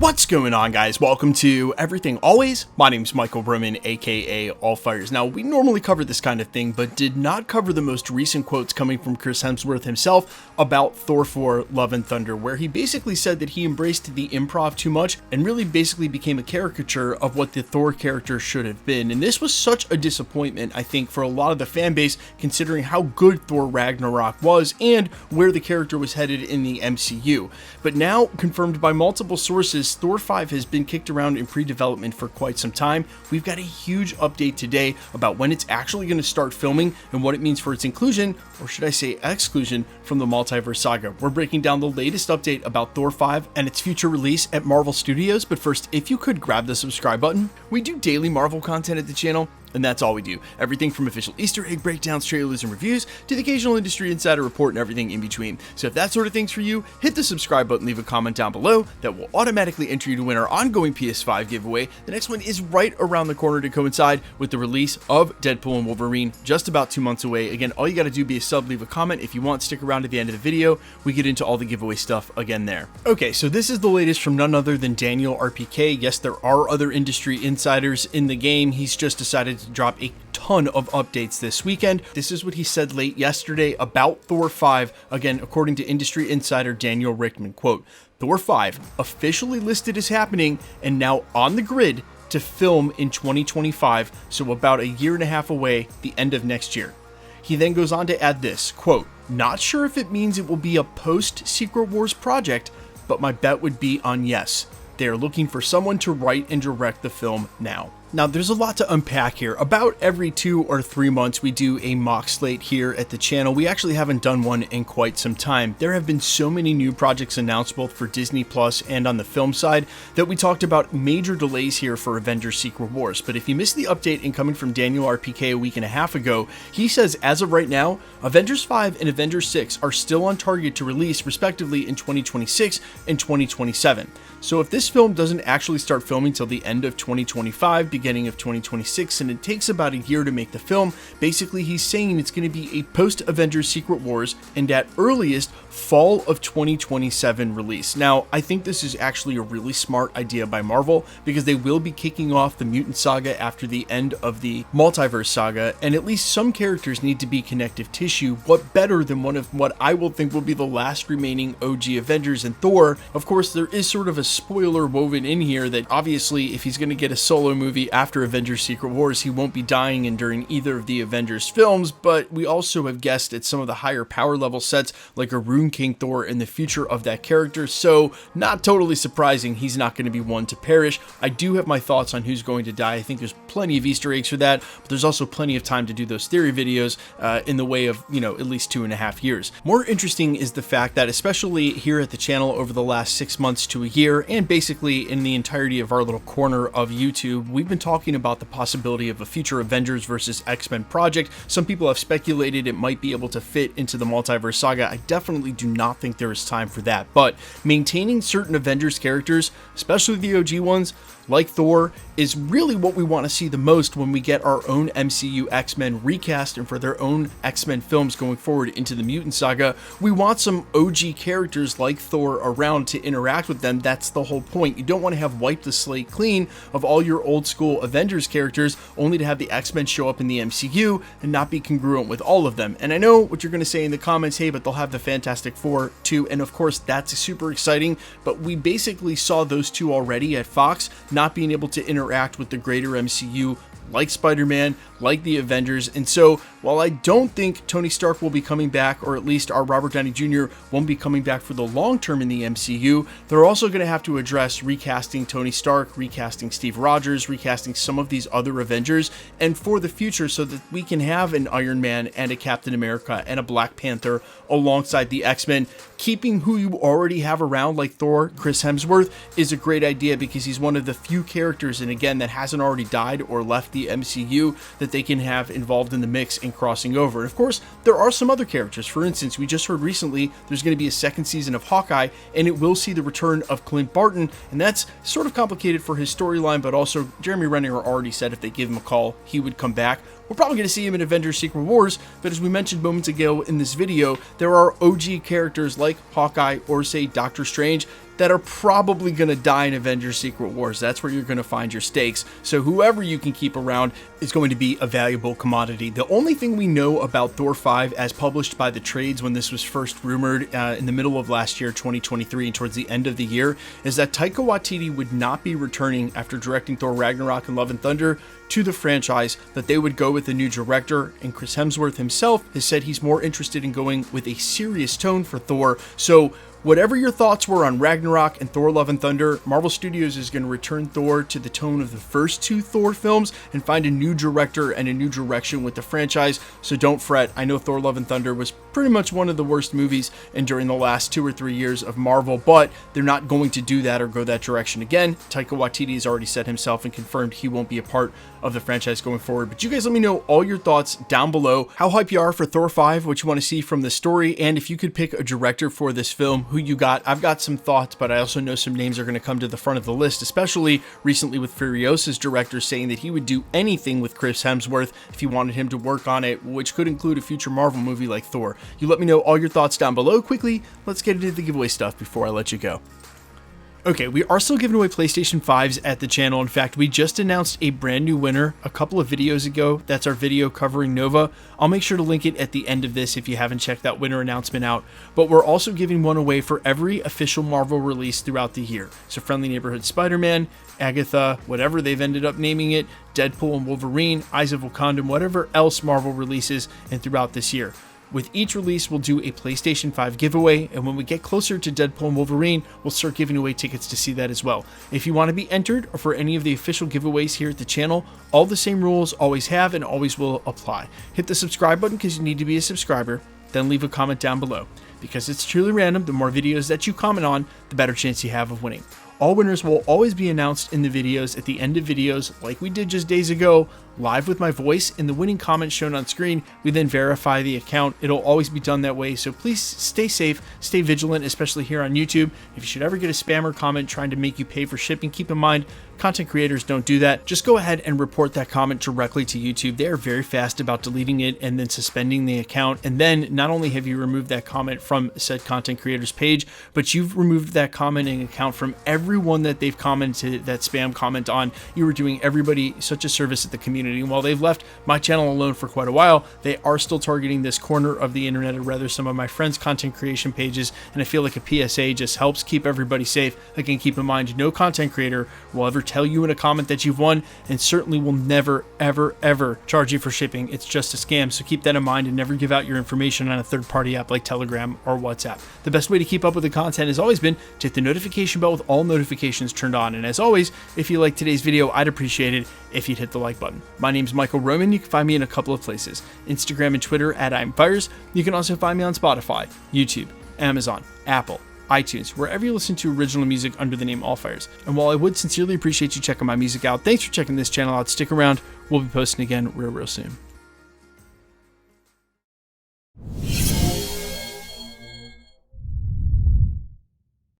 What's going on, guys? Welcome to Everything Always. My name's Michael Roman, aka Allfires. Now, we normally cover this kind of thing, but did not cover the most recent quotes coming from Chris Hemsworth himself about Thor 4 Love and Thunder, where he basically said that he embraced the improv too much and really basically became a caricature of what the Thor character should have been. And this was such a disappointment, I think, for a lot of the fan base, considering how good Thor Ragnarok was and where the character was headed in the MCU. But now, confirmed by multiple sources, Thor 5 has been kicked around in pre-development for quite some time. We've got a huge update today about when it's actually going to start filming and what it means for its inclusion, or should I say exclusion, from the Multiverse Saga. We're breaking down the latest update about Thor 5 and its future release at Marvel Studios, but first, if you could grab the subscribe button. We do daily Marvel content at the channel, and that's all we do. Everything from official Easter egg breakdowns, trailers, and reviews, to the occasional industry insider report and everything in between. So if that sort of thing's for you, hit the subscribe button, leave a comment down below. That will automatically enter you to win our ongoing PS5 giveaway. The next one is right around the corner to coincide with the release of Deadpool and Wolverine, just about 2 months away. Again, all you gotta do be a sub, leave a comment. If you want, stick around to the end of the video. We get into all the giveaway stuff again there. Okay, so this is the latest from none other than Daniel RPK. Yes, there are other industry insiders in the game. He's just decided to drop a ton of updates this weekend. This is what he said late yesterday about Thor 5. Again, according to industry insider Daniel Rickman, quote, Thor 5 officially listed as happening and now on the grid to film in 2025, so about a year and a half away, the end of next year. He then goes on to add this, quote, not sure if it means it will be a post-Secret Wars project, but my bet would be on yes. They are looking for someone to write and direct the film now. Now, there's a lot to unpack here. About every 2 or 3 months, we do a mock slate here at the channel. We actually haven't done one in quite some time. There have been so many new projects announced both for Disney Plus and on the film side that we talked about major delays here for Avengers Secret Wars. But if you missed the update incoming from Daniel RPK a week and a half ago, he says as of right now, Avengers 5 and Avengers 6 are still on target to release respectively in 2026 and 2027. So if this film doesn't actually start filming till the end of 2025, beginning of 2026, and it takes about a year to make the film, basically he's saying it's going to be a post-Avengers Secret Wars and at earliest fall of 2027 release. Now, I think this is actually a really smart idea by Marvel because they will be kicking off the Mutant Saga after the end of the Multiverse Saga, and at least some characters need to be connective tissue. What better than one of what I will think will be the last remaining OG Avengers and Thor? Of course, there is sort of a spoiler woven in here that obviously if he's going to get a solo movie after Avengers Secret Wars, he won't be dying in during either of the Avengers films, but we also have guessed at some of the higher power level sets like a Rune King Thor and the future of that character, so not totally surprising he's not going to be one to perish. I do have my thoughts on who's going to die. I think there's plenty of Easter eggs for that, but there's also plenty of time to do those theory videos in the way of, at least 2.5 years. More interesting is the fact that especially here at the channel over the last 6 months to a year, and basically in the entirety of our little corner of YouTube, we've been talking about the possibility of a future Avengers versus X-Men project. Some people have speculated it might be able to fit into the Multiverse Saga. I definitely do not think there is time for that, but maintaining certain Avengers characters, especially the OG ones, like Thor, is really what we want to see the most when we get our own MCU X-Men recast and for their own X-Men films going forward into the Mutant Saga. We want some OG characters like Thor around to interact with them. That's the whole point. You don't want to have wiped the slate clean of all your old school Avengers characters only to have the X-Men show up in the MCU and not be congruent with all of them. And I know what you're going to say in the comments, hey, but they'll have the Fantastic Four too, and of course that's super exciting, but we basically saw those two already at Fox not being able to interact with the greater MCU like Spider-Man, like the Avengers. And so while I don't think Tony Stark will be coming back, or at least our Robert Downey Jr. won't be coming back for the long term in the MCU, they're also going to have to address recasting Tony Stark, recasting Steve Rogers, recasting some of these other Avengers, and for the future so that we can have an Iron Man and a Captain America and a Black Panther alongside the X-Men. Keeping who you already have around like Thor, Chris Hemsworth, is a great idea because he's one of the few characters, and again, that hasn't already died or left the MCU, that they can have involved in the mix and crossing over. And of course, there are some other characters. For instance, we just heard recently there's going to be a second season of Hawkeye, and it will see the return of Clint Barton, and that's sort of complicated for his storyline, but also Jeremy Renner already said if they give him a call, he would come back. we're probably going to see him in Avengers Secret Wars, but as we mentioned moments ago in this video, there are OG characters like Hawkeye or say Doctor Strange that are probably going to die in Avengers Secret Wars. That's where you're going to find your stakes. So whoever you can keep around is going to be a valuable commodity. The only thing we know about Thor 5 as published by the trades when this was first rumored in the middle of last year, 2023, and towards the end of the year, is that Taika Waititi would not be returning after directing Thor Ragnarok and Love and Thunder to the franchise, that they would go with a new director, and Chris Hemsworth himself has said he's more interested in going with a serious tone for Thor. So whatever your thoughts were on Ragnarok and Thor Love and Thunder, Marvel Studios is going to return Thor to the tone of the first two Thor films and find a new director and a new direction with the franchise. So don't fret. I know Thor Love and Thunder was pretty much one of the worst movies and during the last 2 or 3 years of Marvel, but they're not going to do that or go that direction again. Taika Waititi has already said himself and confirmed he won't be a part of the franchise going forward. But you guys let me know all your thoughts down below, how hype you are for Thor 5, what you want to see from the story, and if you could pick a director for this film, who you got. I've got some thoughts, but I also know some names are going to come to the front of the list, especially recently with Furiosa's director saying that he would do anything with Chris Hemsworth if he wanted him to work on it, which could include a future Marvel movie like Thor. You let me know all your thoughts down below. Quickly, let's get into the giveaway stuff before I let you go. Okay, we are still giving away PlayStation 5s at the channel. In fact, we just announced a brand new winner a couple of videos ago. That's our video covering Nova. I'll make sure to link it at the end of this if you haven't checked that winner announcement out. But we're also giving one away for every official Marvel release throughout the year. So Friendly Neighborhood Spider-Man, Agatha, whatever they've ended up naming it, Deadpool and Wolverine, Eyes of Wakanda, whatever else Marvel releases and throughout this year. With each release, we'll do a PlayStation 5 giveaway, and when we get closer to Deadpool and Wolverine, we'll start giving away tickets to see that as well. If you want to be entered or for any of the official giveaways here at the channel, all the same rules always have and always will apply. Hit the subscribe button because you need to be a subscriber, then leave a comment down below. Because it's truly random, the more videos that you comment on, the better chance you have of winning. All winners will always be announced in the videos at the end of videos like we did just days ago, live with my voice and the winning comment shown on screen. We then verify the account. It'll always be done that way, so please stay safe, stay vigilant, especially here on YouTube. If you should ever get a spammer comment trying to make you pay for shipping, keep in mind, content creators don't do that. Just go ahead and report that comment directly to YouTube. They are very fast about deleting it and then suspending the account. And then not only have you removed that comment from said content creator's page, but you've removed that commenting account from everyone that they've commented that spam comment on. You are doing everybody such a service at the community. And while they've left my channel alone for quite a while, they are still targeting this corner of the internet, or rather some of my friends' content creation pages. And I feel like a PSA just helps keep everybody safe. Again, keep in mind, no content creator will ever tell you in a comment that you've won, and certainly will never, ever, ever charge you for shipping. It's just a scam. So keep that in mind and never give out your information on a third-party app like Telegram or WhatsApp. The best way to keep up with the content has always been to hit the notification bell with all notifications turned on. And as always, if you liked today's video, I'd appreciate it if you'd hit the like button. My name's Michael Roman. You can find me in a couple of places: Instagram and Twitter at I'mFires. You can also find me on Spotify, YouTube, Amazon, Apple, iTunes, wherever you listen to original music under the name Allfires. And while I would sincerely appreciate you checking my music out, thanks for checking this channel out. Stick around. We'll be posting again real soon.